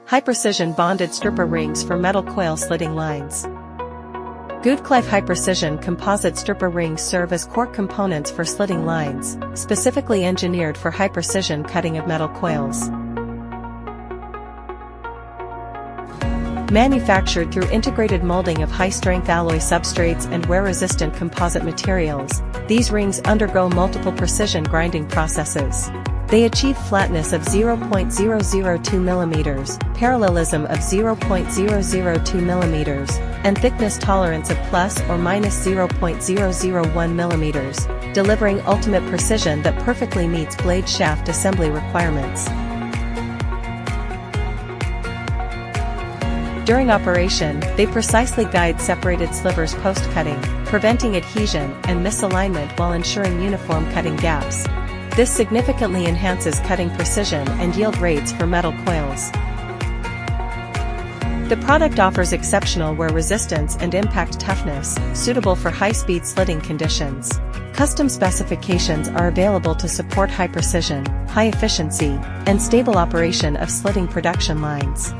High-precision bonded stripper rings for metal coil slitting lines. Goodklife high-precision composite stripper rings serve as core components for slitting lines, specifically engineered for high-precision cutting of metal coils. Manufactured through integrated molding of high-strength alloy substrates and wear-resistant composite materials, these rings undergo multiple precision grinding processes. They achieve flatness of 0.002 mm, parallelism of 0.002 mm, and thickness tolerance of plus or minus 0.001 mm, delivering ultimate precision that perfectly meets blade shaft assembly requirements. During operation, they precisely guide separated slivers post-cutting, preventing adhesion and misalignment while ensuring uniform cutting gaps. This significantly enhances cutting precision and yield rates for metal coils. The product offers exceptional wear resistance and impact toughness, suitable for high-speed slitting conditions. Custom specifications are available to support high precision, high efficiency, and stable operation of slitting production lines.